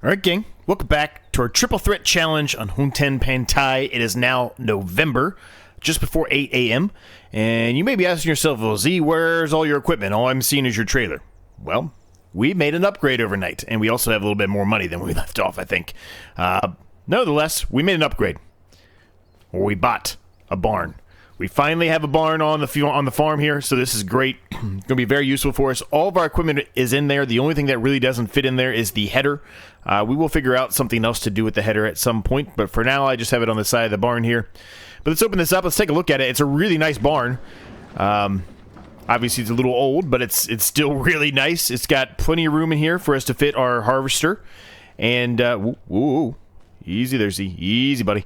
Alright, gang, welcome back to our Triple Threat Challenge on Hutan Pantai. It is now November, just before 8 a.m., and you may be asking yourself, well, Z, where's all your equipment? All I'm seeing is your trailer. Well, we made an upgrade overnight, and we also have a little bit more money than we left off, I think. Nevertheless, we made an upgrade. Or we bought a barn. We finally have a barn on the farm here, so this is great. It's going to be very useful for us. All of our equipment is in there. The only thing that really doesn't fit in there is the header. We will figure out something else to do with the header at some point, but for now, I just have it on the side of the barn here. But let's open this up. Let's take a look at it. It's a really nice barn. Obviously, it's a little old, but it's still really nice. It's got plenty of room in here for us to fit our harvester. And, easy there, Z. Easy, buddy.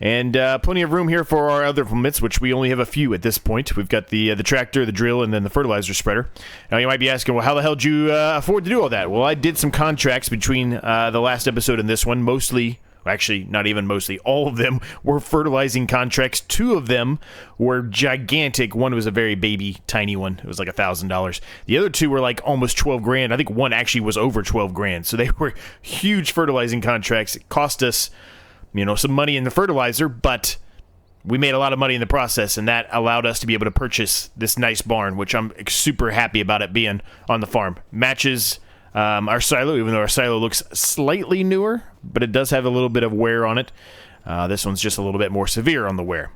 And plenty of room here for our other implements, which we only have a few at this point. We've got the tractor, the drill, and then the fertilizer spreader. Now, you might be asking, well, how the hell did you afford to do all that? Well, I did some contracts between the last episode and this one. Mostly, actually, not even mostly, all of them were fertilizing contracts. 2 of them were gigantic. One was a very baby, tiny one. It was like $1,000. The other 2 were like almost 12 grand. I think one actually was over 12 grand. So they were huge fertilizing contracts. It cost us, some money in the fertilizer, but we made a lot of money in the process, and that allowed us to be able to purchase this nice barn, which I'm super happy about it being on the farm. Matches our silo, even though our silo looks slightly newer, but it does have a little bit of wear on it. This one's just a little bit more severe on the wear.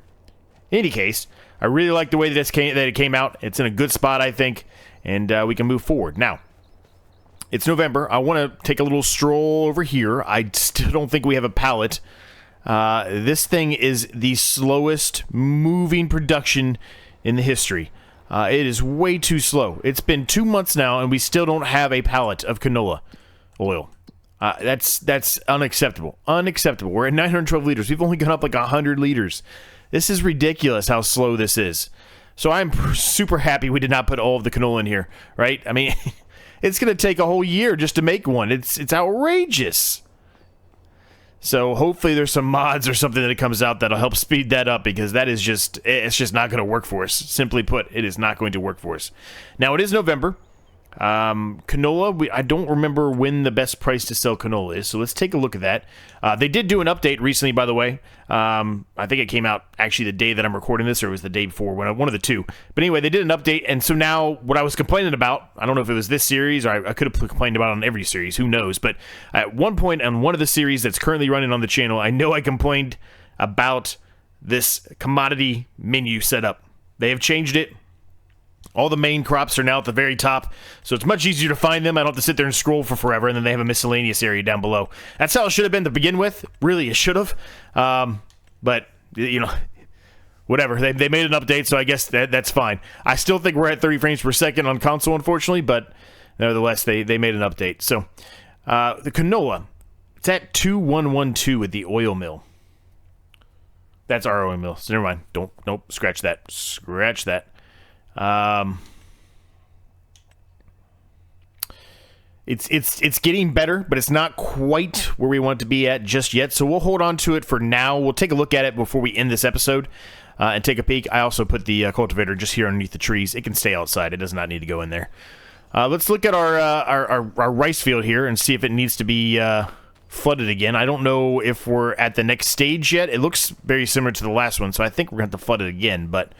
In any case, I really like the way that it came out. It's in a good spot, I think, and we can move forward. Now, it's November. I want to take a little stroll over here. I still don't think we have a pallet. This thing is the slowest moving production in the history. It is way too slow. It's been 2 months now, and we still don't have a pallet of canola oil. That's unacceptable. Unacceptable. We're at 912 liters. We've only gone up like 100 liters. This is ridiculous how slow this is. So I'm super happy we did not put all of the canola in here, right? I mean, it's going to take a whole year just to make one. It's outrageous. So hopefully there's some mods or something that comes out that'll help speed that up, because it's just not going to work for us. Simply put, it is not going to work for us. Now, it is November. Canola, I don't remember when the best price to sell canola is, so let's take a look at that. They did do an update recently, by the way. I think it came out actually the day that I'm recording this, or it was the day before, one of the two. But anyway, they did an update, and so now what I was complaining about, I don't know if it was this series, or I could have complained about it on every series, who knows, but at one point on one of the series that's currently running on the channel, I know I complained about this commodity menu setup. They have changed it. All the main crops are now at the very top, so it's much easier to find them. I don't have to sit there and scroll for forever, and then they have a miscellaneous area down below. That's how it should have been to begin with. Really, it should have. But, whatever. They made an update, so I guess that's fine. I still think we're at 30 frames per second on console, unfortunately, but nevertheless, they made an update. So, the canola, it's at 2112 with the oil mill. That's our oil mill, so never mind. Nope, scratch that. Scratch that. It's getting better, but it's not quite where we want it to be at just yet, so we'll hold on to it for now. We'll take a look at it before we end this episode, and take a peek. I also put the cultivator just here underneath the trees. It can stay outside. It does not need to go in there. Let's look at our rice field here and see if it needs to be flooded again. I don't know if we're at the next stage yet. It looks very similar to the last one, so I think we're going to have to flood it again, but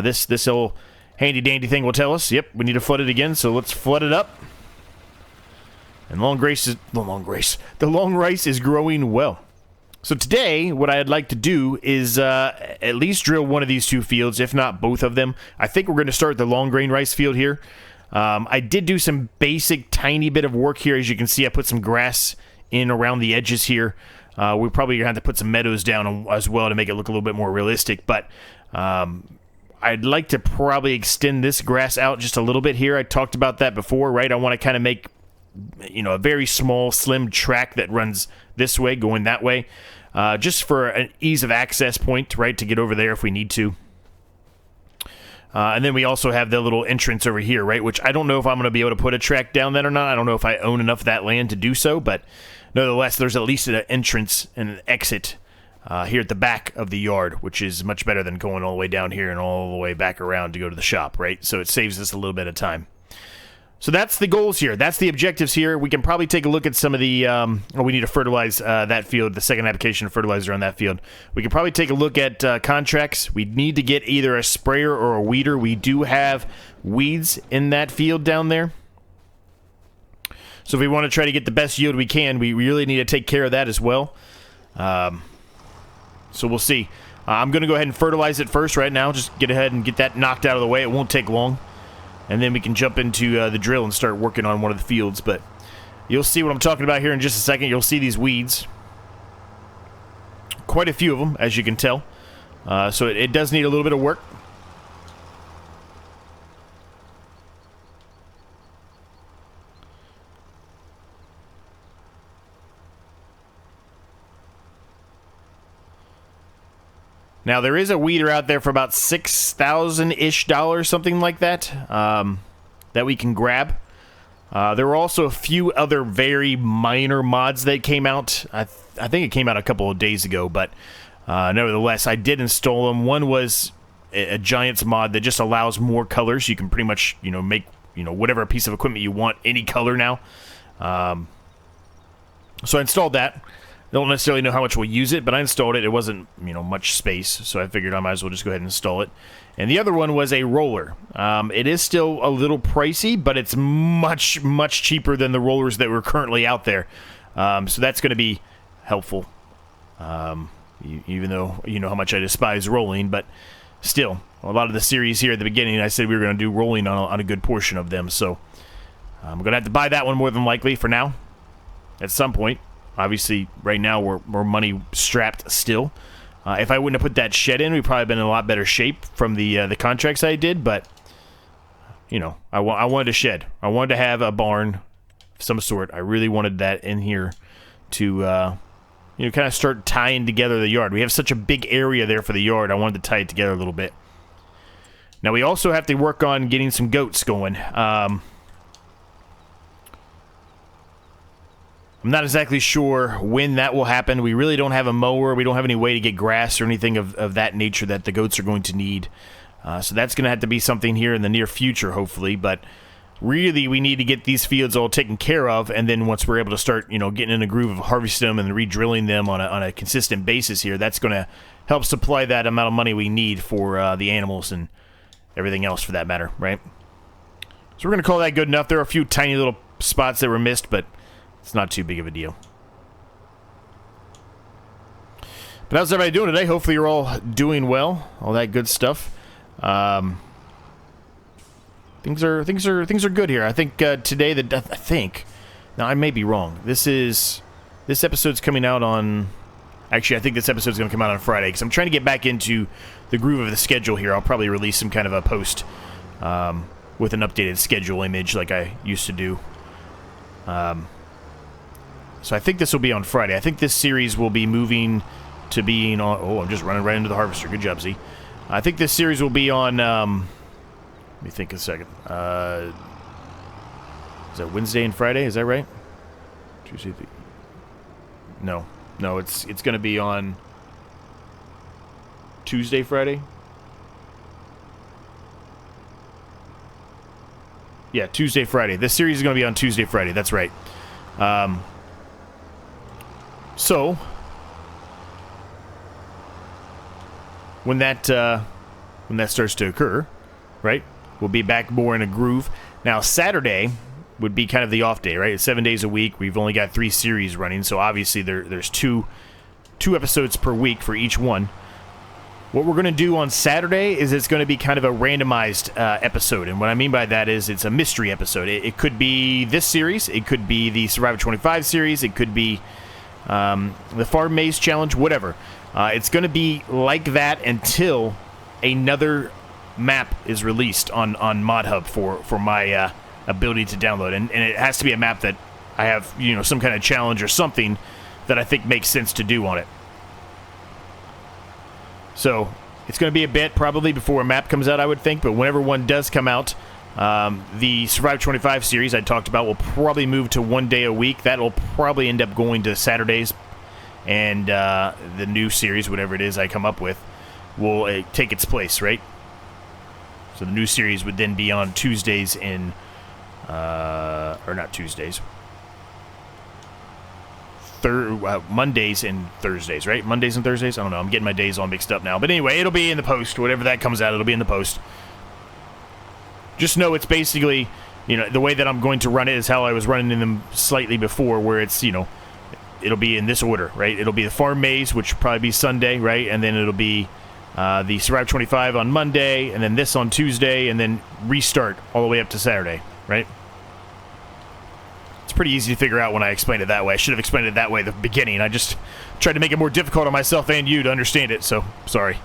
this little handy-dandy thing will tell us, yep, we need to flood it again, so let's flood it up. And the long rice is growing well. So today, what I'd like to do is at least drill one of these 2 fields, if not both of them. I think we're going to start the long grain rice field here. I did do some basic, tiny bit of work here. As you can see, I put some grass in around the edges here. We're probably going to have to put some meadows down as well to make it look a little bit more realistic, but I'd like to probably extend this grass out just a little bit here. I talked about that before, right? I want to kind of make, a very small, slim track that runs this way, going that way, just for an ease of access point, right, to get over there if we need to. And then we also have the little entrance over here, right, which I don't know if I'm going to be able to put a track down that or not. I don't know if I own enough of that land to do so, but nevertheless, there's at least an entrance and an exit here at the back of the yard, which is much better than going all the way down here and all the way back around to go to the shop, right? So it saves us a little bit of time. So that's the goals here. That's the objectives here. We can probably take a look at some of the... we need to fertilize that field, the second application of fertilizer on that field. We can probably take a look at contracts. We need to get either a sprayer or a weeder. We do have weeds in that field down there. So if we want to try to get the best yield we can, we really need to take care of that as well. So we'll see. I'm going to go ahead and fertilize it first right now. Just get ahead and get that knocked out of the way. It won't take long. And then we can jump into the drill and start working on one of the fields. But you'll see what I'm talking about here in just a second. You'll see these weeds. Quite a few of them, as you can tell. So it does need a little bit of work. Now, there is a weeder out there for about $6,000-ish, something like that, that we can grab. There were also a few other very minor mods that came out. I think it came out a couple of days ago, but nevertheless, I did install them. One was a Giants mod that just allows more colors. You can pretty much, make, whatever piece of equipment you want, any color now. So I installed that. Don't necessarily know how much we'll use it, but I installed it. It wasn't, much space, so I figured I might as well just go ahead and install it. And the other one was a roller. It is still a little pricey, but it's much, much cheaper than the rollers that were currently out there. So that's going to be helpful. Even though you know how much I despise rolling, but still, a lot of the series here at the beginning, I said we were going to do rolling on a good portion of them. So I'm going to have to buy that one more than likely for now, at some point. Obviously, right now, we're money strapped still. If I wouldn't have put that shed in, we'd probably been in a lot better shape from the contracts I did. But, I wanted a shed. I wanted to have a barn of some sort. I really wanted that in here to, kind of start tying together the yard. We have such a big area there for the yard. I wanted to tie it together a little bit. Now, we also have to work on getting some goats going. I'm not exactly sure when that will happen. We really don't have a mower. We don't have any way to get grass or anything of that nature that the goats are going to need. So that's going to have to be something here in the near future, hopefully. But really, we need to get these fields all taken care of. And then once we're able to start, getting in a groove of harvesting them and re-drilling them on a consistent basis here, that's going to help supply that amount of money we need for the animals and everything else for that matter, right? So we're going to call that good enough. There are a few tiny little spots that were missed, but it's not too big of a deal. But how's everybody doing today? Hopefully you're all doing well. All that good stuff. Things are good here. I think today now I may be wrong. This episode's coming out on. Actually, I think this episode's going to come out on Friday because I'm trying to get back into the groove of the schedule here. I'll probably release some kind of a post with an updated schedule image like I used to do. So I think this will be on Friday. I think this series will be moving to being on... Oh, I'm just running right into the harvester. Good job, Z. I think this series will be on... let me think a second. Is that Wednesday and Friday? Is that right? Tuesday. No, it's going to be on Tuesday, Friday. Yeah, Tuesday, Friday. This series is going to be on Tuesday, Friday. That's right. So, when that starts to occur, right, we'll be back more in a groove. Now, Saturday would be kind of the off day, right? It's 7 days a week. We've only got 3 series running, so obviously there's two episodes per week for each one. What we're going to do on Saturday is it's going to be kind of a randomized episode. And what I mean by that is it's a mystery episode. It could be this series. It could be the Survivor 25 series. It could be the Farm Maze Challenge, whatever. It's going to be like that until another map is released on ModHub for my ability to download. And it has to be a map that I have, some kind of challenge or something that I think makes sense to do on it. So, it's going to be a bit, probably, before a map comes out, I would think. But whenever one does come out, the Survivor 25 series I talked about will probably move to 1 day a week. That'll probably end up going to Saturdays. And the new series, whatever it is I come up with, will take its place, right? So the new series would then be on Tuesdays and Or not Tuesdays. Mondays and Thursdays, right? Mondays and Thursdays? I don't know. I'm getting my days all mixed up now. But anyway, it'll be in the post. Whatever that comes out, it'll be in the post. Just know it's basically, you know, the way that I'm going to run it is how I was running them slightly before, where it's, you know, it'll be in this order, right? It'll be the farm maze, which will probably be Sunday, right? And then it'll be the Survive 25 on Monday, and then this on Tuesday, and then restart all the way up to Saturday, right? It's pretty easy to figure out when I explain it that way. I should have explained it that way at the beginning. I just tried to make it more difficult on myself and you to understand it, so sorry.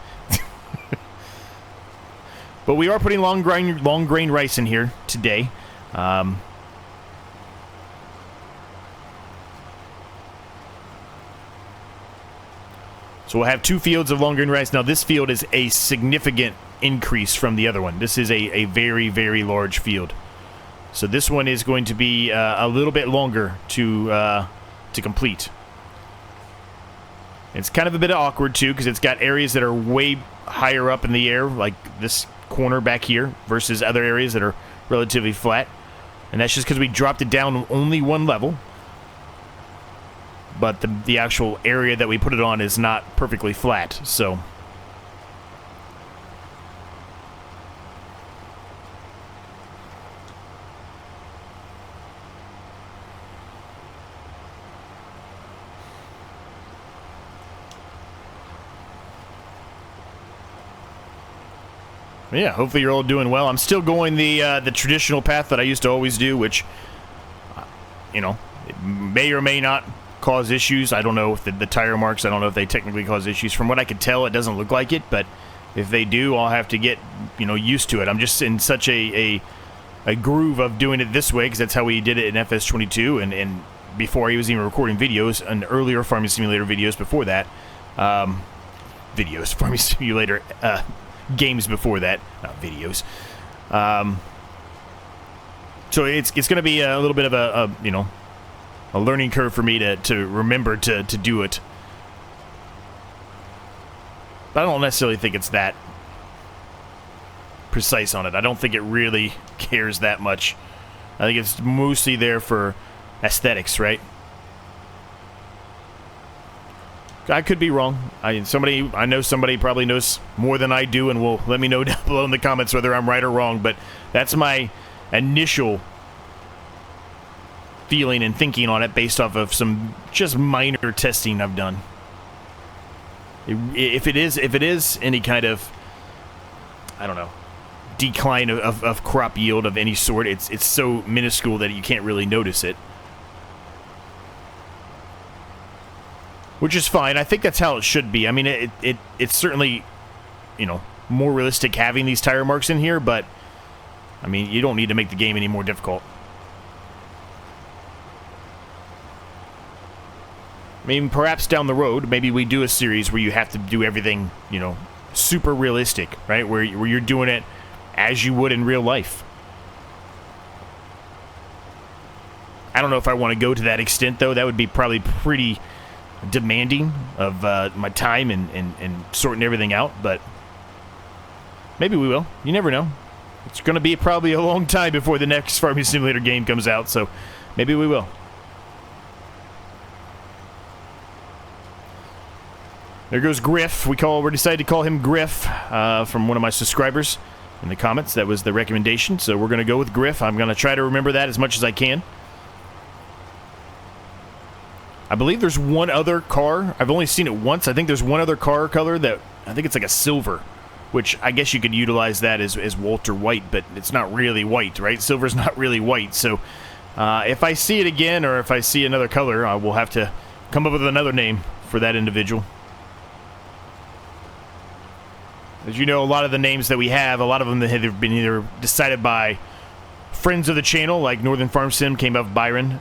But we are putting long grain rice in here today. So we'll have 2 fields of long grain rice. Now this field is a significant increase from the other one. This is a very, very large field. So this one is going to be a little bit longer to complete. It's kind of a bit awkward too, because it's got areas that are way higher up in the air, like this corner back here, versus other areas that are relatively flat. And that's just because we dropped it down only 1 level. But the actual area that we put it on is not perfectly flat, so... Yeah, hopefully you're all doing well. I'm still going the traditional path that I used to always do, which, you know, it may or may not cause issues. I don't know if the tire marks, I don't know if they technically cause issues. From what I could tell, it doesn't look like it, but if they do, I'll have to get, you know, used to it. I'm just in such a groove of doing it this way, because that's how we did it in FS22, and before I was even recording videos, and earlier Farming Simulator videos before that. Farming Simulator games before that, not videos. So it's going to be a little bit of a you know, a learning curve for me to remember to do it. But I don't necessarily think it's that precise on it. I don't think it really cares that much. I think it's mostly there for aesthetics, right? I could be wrong. I know somebody probably knows more than I do and will let me know down below in the comments whether I'm right or wrong, but that's my initial feeling and thinking on it based off of some just minor testing I've done. If it is any kind of, I don't know, decline of crop yield of any sort, it's so minuscule that you can't really notice it. Which is fine. I think that's how it should be. I mean, it's certainly, you know, more realistic having these tire marks in here, but, I mean, you don't need to make the game any more difficult. I mean, perhaps down the road, maybe we do a series where you have to do everything, you know, super realistic, right? Where you're doing it as you would in real life. I don't know if I want to go to that extent, though. That would be probably pretty demanding of my time and sorting everything out, but maybe we will. You never know. It's going to be probably a long time before the next Farming Simulator game comes out, so maybe we will. There goes Griff. We decided to call him Griff from one of my subscribers in the comments. That was the recommendation, so we're going to go with Griff. I'm going to try to remember that as much as I can. I believe there's one other car. I've only seen it once. I think there's one other car color that, I think it's like a silver, which I guess you could utilize that as Walter White, but it's not really white, right? Silver's not really white, so if I see it again or if I see another color, I will have to come up with another name for that individual. As you know, a lot of the names that we have, a lot of them have been either decided by friends of the channel, like Northern Farm Sim came up with Byron,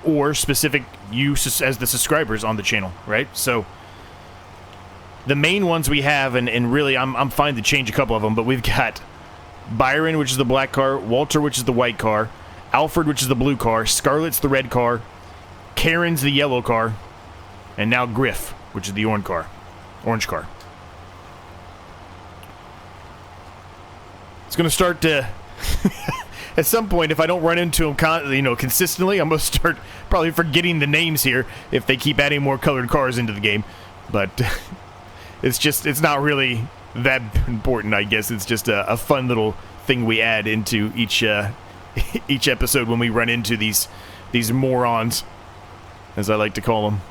or specific use as the subscribers on the channel, right? So the main ones we have, and really I'm fine to change a couple of them, but we've got Byron, which is the black car, Walter, which is the white car, Alfred, which is the blue car, Scarlett's the red car, Karen's the yellow car, and now Griff, which is the orange car. It's going to start to at some point, if I don't run into them consistently, I'm going to start probably forgetting the names here if they keep adding more colored cars into the game. But it's not really that important, I guess. It's just a fun little thing we add into each episode when we run into these morons, as I like to call them.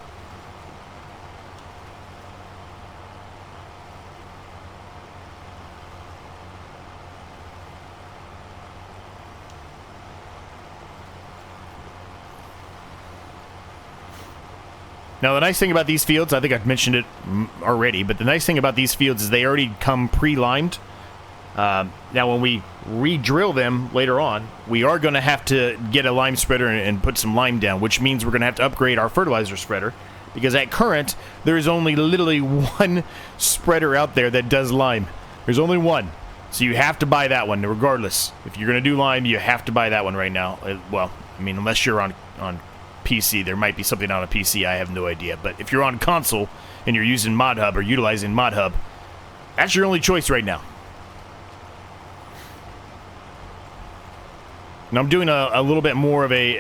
Now, the nice thing about these fields, I think I've mentioned it already, but the nice thing about these fields is they already come pre-limed. Now, when we re-drill them later on, we are going to have to get a lime spreader and put some lime down, which means we're going to have to upgrade our fertilizer spreader, because at current, there is only literally one spreader out there that does lime. There's only one. So you have to buy that one, regardless. If you're going to do lime, you have to buy that one right now. Well, I mean, unless you're on PC. There might be something on a PC, I have no idea. But if you're on console and you're using ModHub or utilizing ModHub, that's your only choice right now. Now I'm doing a little bit more of a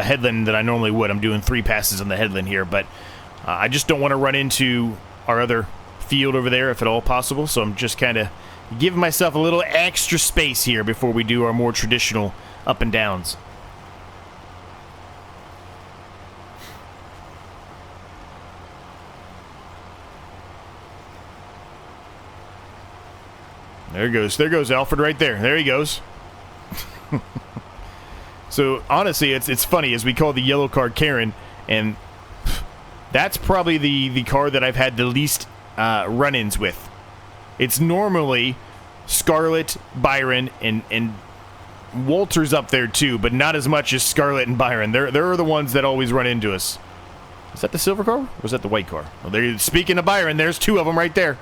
headland than I normally would. I'm doing 3 passes on the headland here, but I just don't want to run into our other field over there if at all possible. So I'm just kind of giving myself a little extra space here before we do our more traditional up and downs. There goes Alfred right there. There he goes. So, honestly, it's funny, as we call the yellow car Karen, and that's probably the car that I've had the least run-ins with. It's normally Scarlet, Byron, and Walter's up there too, but not as much as Scarlet and Byron. They're the ones that always run into us. Is that the silver car, or is that the white car? Well, speaking of Byron, there's 2 of them right there.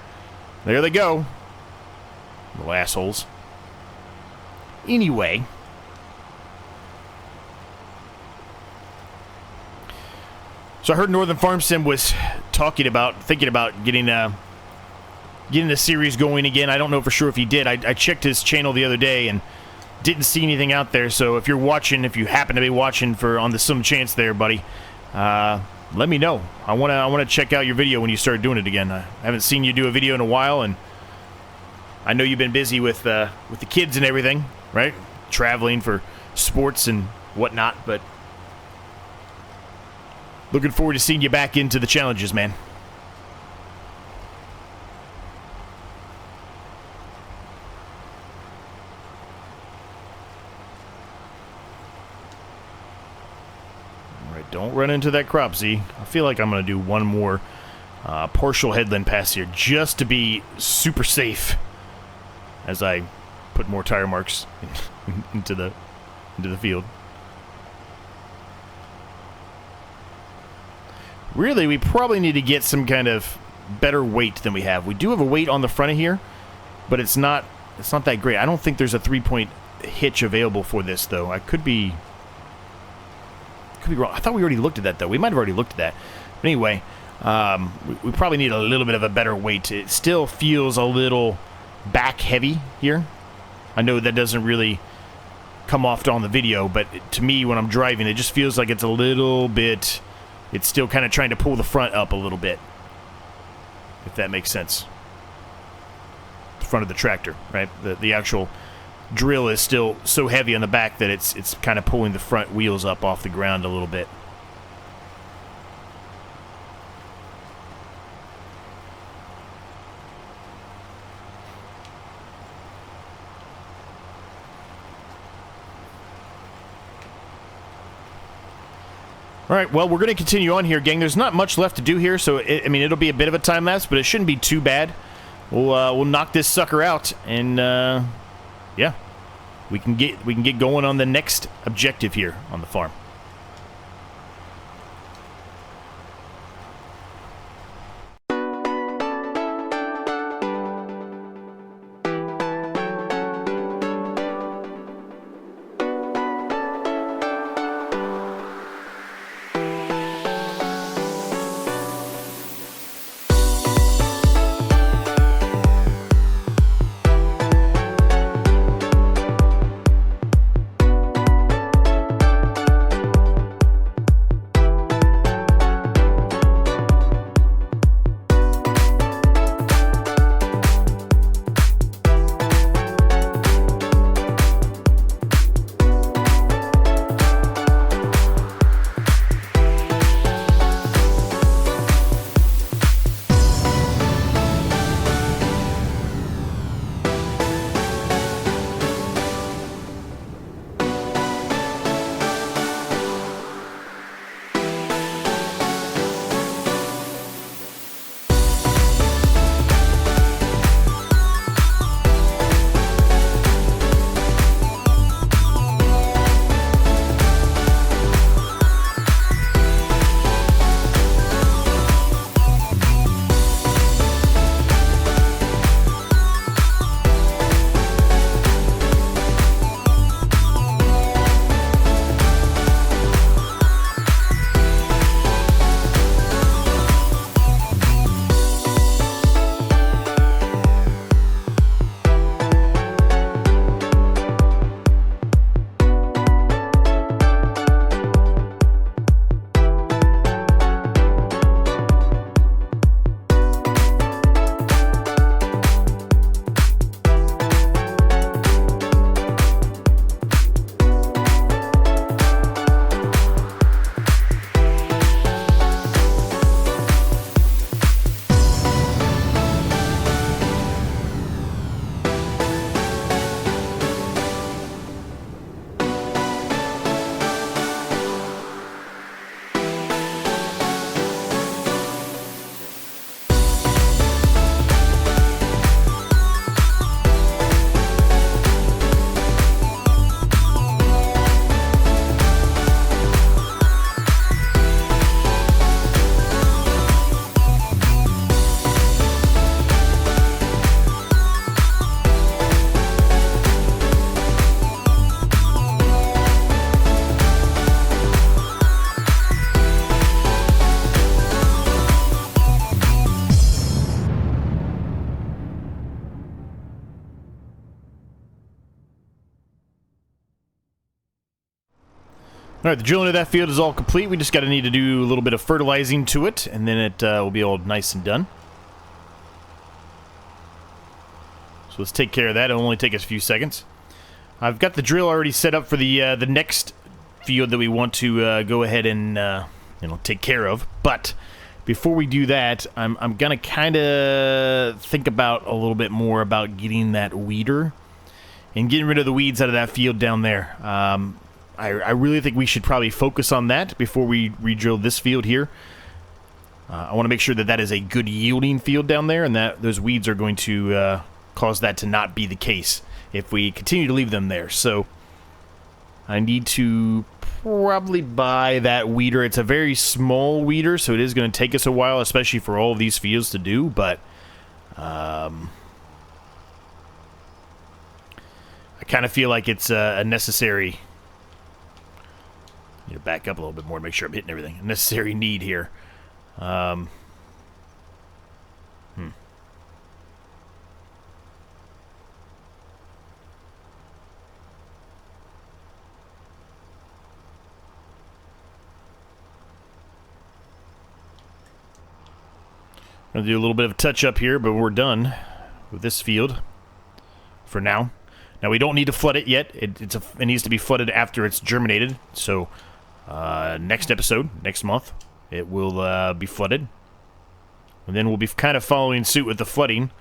There they go. Little assholes. Anyway. So I heard Northern Farm Sim was thinking about getting the series going again. I don't know for sure if he did. I checked his channel the other day and didn't see anything out there. So if you're watching, if you happen to be watching on the some chance there, buddy, let me know. I wanna check out your video when you start doing it again. I haven't seen you do a video in a while, and I know you've been busy with the kids and everything, right? Traveling for sports and whatnot, but looking forward to seeing you back into the challenges, man. All right, don't run into that crop, Z. I feel like I'm going to do one more partial headland pass here just to be super safe, as I put more tire marks into the field. Really, we probably need to get some kind of better weight than we have. We do have a weight on the front of here, but it's not that great. I don't think there's a 3-point hitch available for this, though. I could be wrong. I thought we already looked at that, though. We might have already looked at that. But anyway, we probably need a little bit of a better weight. It still feels a little back heavy here. I know that doesn't really come off on the video, but to me, when I'm driving, it just feels like it's a little bit... It's still kind of trying to pull the front up a little bit, if that makes sense. The front of the tractor, right? The actual drill is still so heavy on the back that it's kind of pulling the front wheels up off the ground a little bit. All right, well, we're going to continue on here, gang. There's not much left to do here, so it'll be a bit of a time lapse, but it shouldn't be too bad. We'll knock this sucker out, and yeah, we can get going on the next objective here on the farm. All right, the drilling of that field is all complete. We just got to need to do a little bit of fertilizing to it, and then it will be all nice and done. So let's take care of that. It'll only take us a few seconds. I've got the drill already set up for the next field that we want to go ahead and take care of. But before we do that, I'm gonna kind of think about a little bit more about getting that weeder and getting rid of the weeds out of that field down there. I really think we should probably focus on that before we re-drill this field here. I want to make sure that that is a good yielding field down there, and that those weeds are going to cause that to not be the case if we continue to leave them there. So I need to probably buy that weeder. It's a very small weeder, so it is going to take us a while, especially for all of these fields to do, but I kind of feel like it's a necessary... Need to back up a little bit more to make sure I'm hitting everything. A necessary need here. I'm going to do a little bit of a touch-up here, but we're done with this field for now. Now, we don't need to flood it yet. It needs to be flooded after it's germinated, so... next episode, next month, it will be flooded. And then we'll be kind of following suit with the flooding,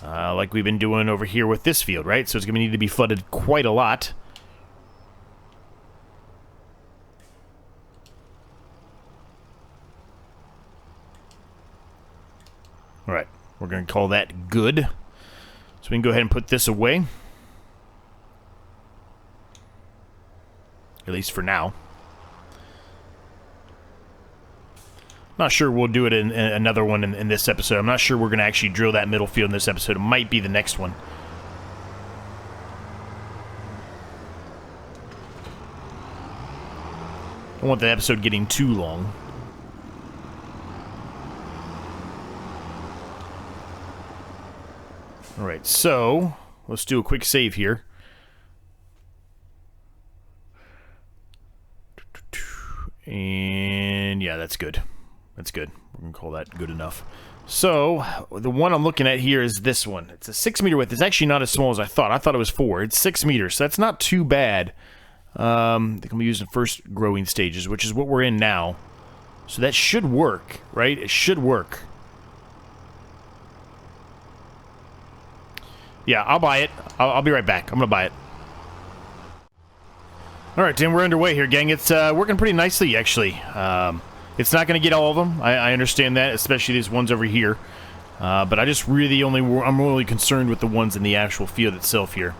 like we've been doing over here with this field, right? So it's going to need to be flooded quite a lot. Alright, we're going to call that good. So we can go ahead and put this away. At least for now. Not sure we'll do it in another one in this episode. I'm not sure we're going to actually drill that middle field in this episode. It might be the next one. I don't want the episode getting too long. Alright, so let's do a quick save here. And yeah, that's good. That's good. We're going to call that good enough. So, the one I'm looking at here is this one. It's a 6 meter width. It's actually not as small as I thought. I thought it was 4. It's 6 meters, so that's not too bad. They can be used in first growing stages, which is what we're in now. So that should work, right? It should work. Yeah, I'll buy it. I'll be right back. I'm going to buy it. Alright, Tim, we're underway here, gang. It's working pretty nicely, actually. It's not going to get all of them. I understand that, especially these ones over here. But I just really I'm really concerned with the ones in the actual field itself here.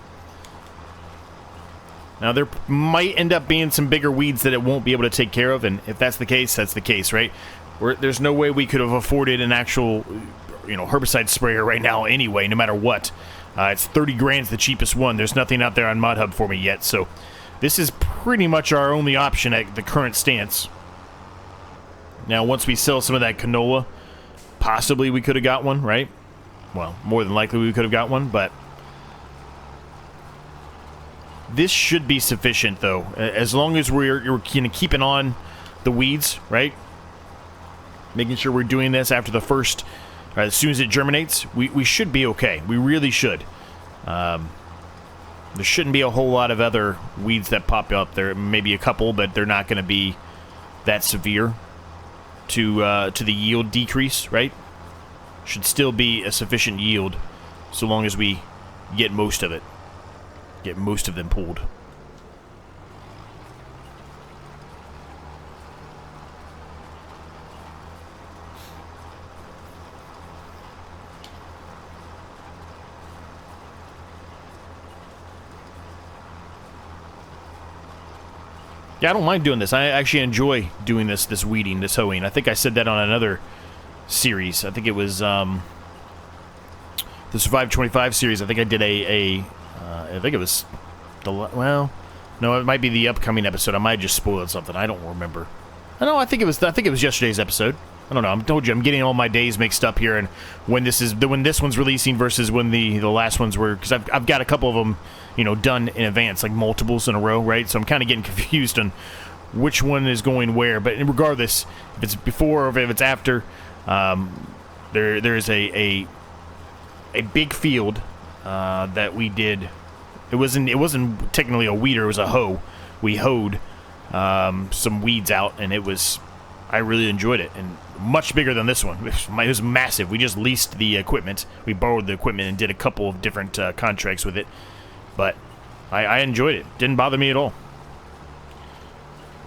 Now, there might end up being some bigger weeds that it won't be able to take care of, and if that's the case, right? There's no way we could have afforded an actual, herbicide sprayer right now anyway, no matter what. It's 30 grand's the cheapest one. There's nothing out there on ModHub for me yet, so this is pretty much our only option at the current stance. Now, once we sell some of that canola, possibly we could have got one, right? Well, more than likely we could have got one, but this should be sufficient, though. As long as we're keeping on the weeds, right? Making sure we're doing this after the first, as soon as it germinates, we should be okay. We really should. There shouldn't be a whole lot of other weeds that pop up. There may be a couple, but they're not going to be that severe to the yield decrease, right? Should still be a sufficient yield, so long as we get most of it. Get most of them pulled. Yeah, I don't mind doing this. I actually enjoy doing this weeding, this hoeing. I think I said that on another series. I think it was the Survive 25 series. I think I did I think it was well, no, it might be the upcoming episode. I might have just spoiled something. I don't remember. I think it was yesterday's episode. I don't know. I told you I'm getting all my days mixed up here, and when this one's releasing versus when the last ones were, because I've got a couple of them you know, done in advance, like multiples in a row, right? So I'm kind of getting confused on which one is going where. But regardless, if it's before or if it's after, there's a big field that we did. It wasn't technically a weeder; it was a hoe. We hoed some weeds out, and I really enjoyed it, and much bigger than this one. It was massive. We just leased the equipment. We borrowed the equipment and did a couple of different contracts with it, but I enjoyed it. Didn't bother me at all.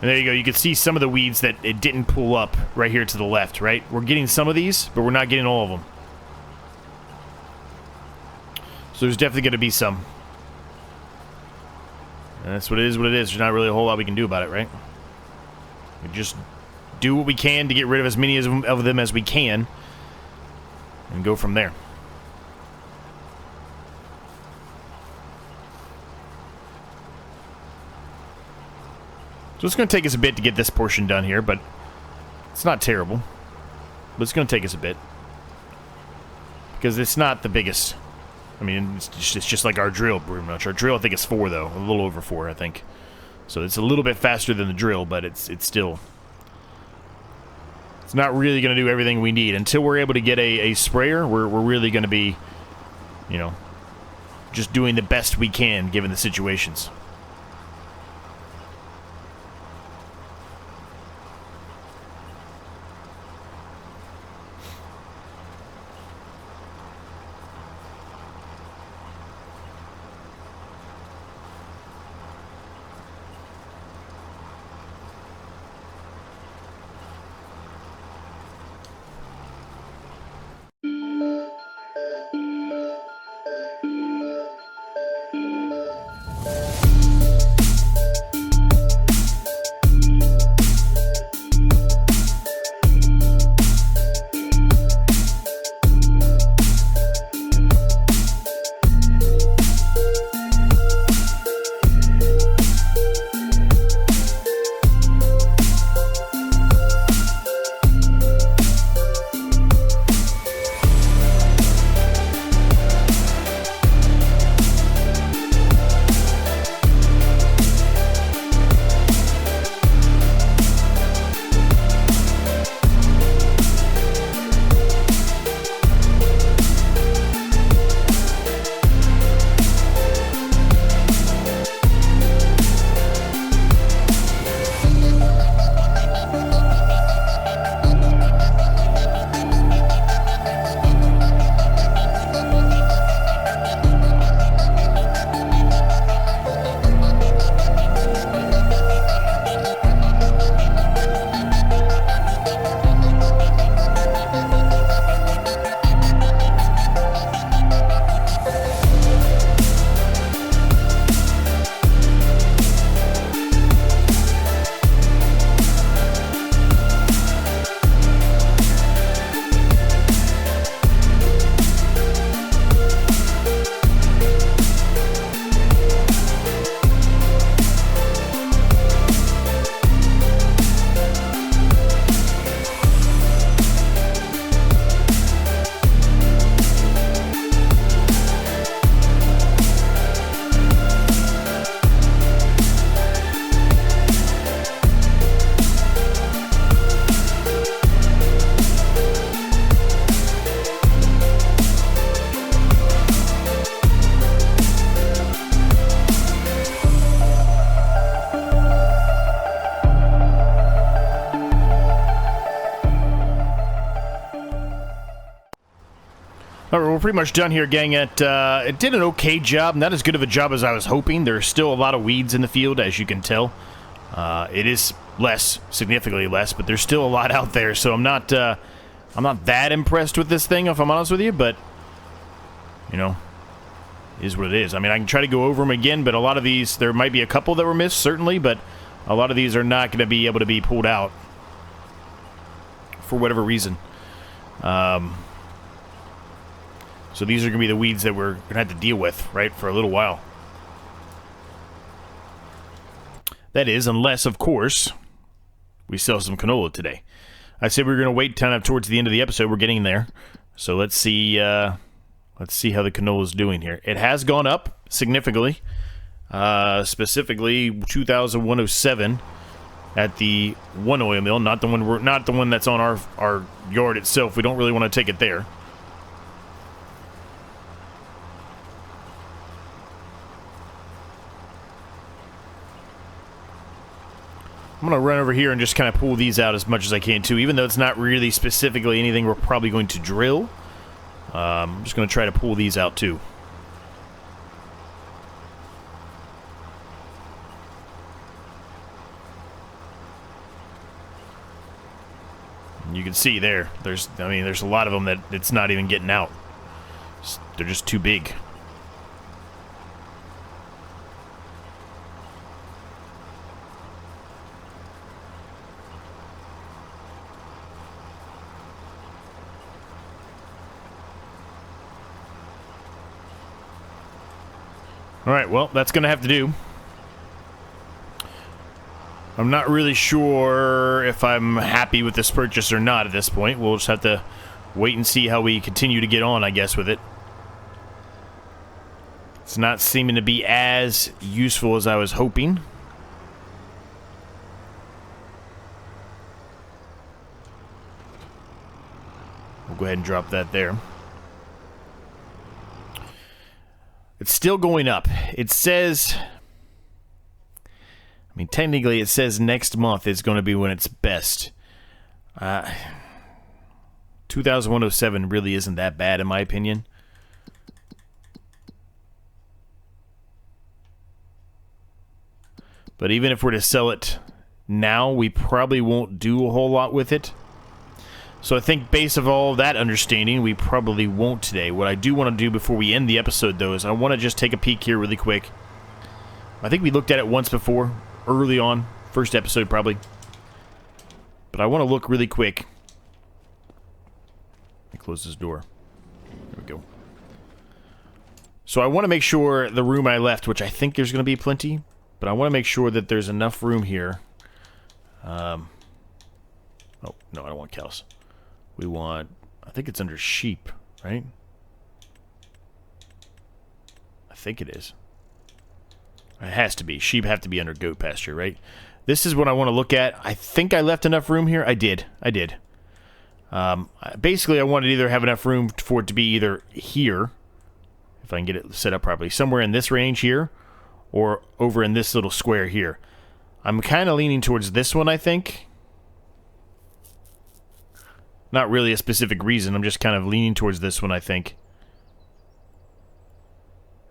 And there you go. You can see some of the weeds that it didn't pull up right here to the left, right? We're getting some of these, but we're not getting all of them. So there's definitely going to be some. And that's what it is. There's not really a whole lot we can do about it, right? We just do what we can to get rid of as many of them as we can and go from there. So it's going to take us a bit to get this portion done here, but it's not terrible. But it's going to take us a bit. Because it's not the biggest. I mean, it's just like our drill, pretty much. Our drill, I think, is 4, though. A little over 4, I think. So it's a little bit faster than the drill, but it's still... It's not really going to do everything we need. Until we're able to get a sprayer, we're really going to be, you know, just doing the best we can, given the situations. Alright, we're pretty much done here, gang. It did an okay job. Not as good of a job as I was hoping. There's still a lot of weeds in the field, as you can tell. It is less, significantly less, but there's still a lot out there. So I'm not that impressed with this thing, if I'm honest with you. But you know, it is what it is. I mean, I can try to go over them again, but a lot of these, there might be a couple that were missed, certainly, but a lot of these are not going to be able to be pulled out for whatever reason. So these are going to be the weeds that we're going to have to deal with, right, for a little while. That is, unless, of course, we sell some canola today. I said we were going to wait kind of towards the end of the episode. We're getting there. So let's see how the canola is doing here. It has gone up significantly. specifically 2,107 at the one oil mill, not the one that's on our yard itself. We don't really want to take it there. I'm going to run over here and just kind of pull these out as much as I can, too. Even though it's not really specifically anything we're probably going to drill. I'm just going to try to pull these out, too. And you can see there's a lot of them that it's not even getting out. They're just too big. Alright, well, that's going to have to do. I'm not really sure if I'm happy with this purchase or not at this point. We'll just have to wait and see how we continue to get on, I guess, with it. It's not seeming to be as useful as I was hoping. We'll go ahead and drop that there. It's still going up. It says... I mean, technically it says next month is going to be when it's best. 2,107 really isn't that bad in my opinion. But even if we're to sell it now, we probably won't do a whole lot with it. So I think based on all that understanding, we probably won't today. What I do want to do before we end the episode, though, is I want to just take a peek here really quick. I think we looked at it once before, early on, first episode probably. But I want to look really quick. Let me close this door. There we go. So I want to make sure the room I left, which I think there's going to be plenty, but I want to make sure that there's enough room here. Oh, no, I don't want cows. We want, I think it's under sheep, right? I think it is. It has to be. Sheep have to be under goat pasture, right? This is what I want to look at. I think I left enough room here. I did. Basically, I wanted to either have enough room for it to be either here, if I can get it set up properly, somewhere in this range here, or over in this little square here. I'm kind of leaning towards this one, I think. Not really a specific reason. I'm just kind of leaning towards this one, I think.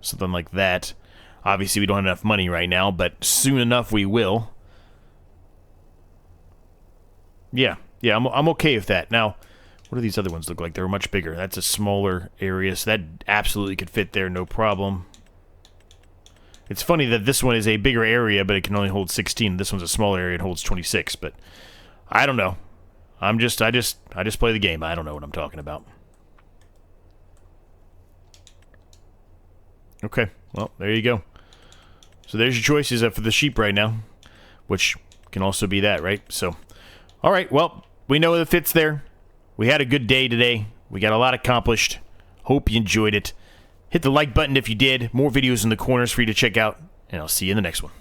Something like that. Obviously, we don't have enough money right now, but soon enough we will. Yeah, I'm okay with that. Now, what do these other ones look like? They're much bigger. That's a smaller area, so that absolutely could fit there, no problem. It's funny that this one is a bigger area, but it can only hold 16. This one's a smaller area, it holds 26, but I don't know. I just play the game. I don't know what I'm talking about. Okay, well, there you go. So there's your choices for the sheep right now, which can also be that, right? So, all right, well, we know the fit's there. We had a good day today. We got a lot accomplished. Hope you enjoyed it. Hit the like button if you did. More videos in the corners for you to check out, and I'll see you in the next one.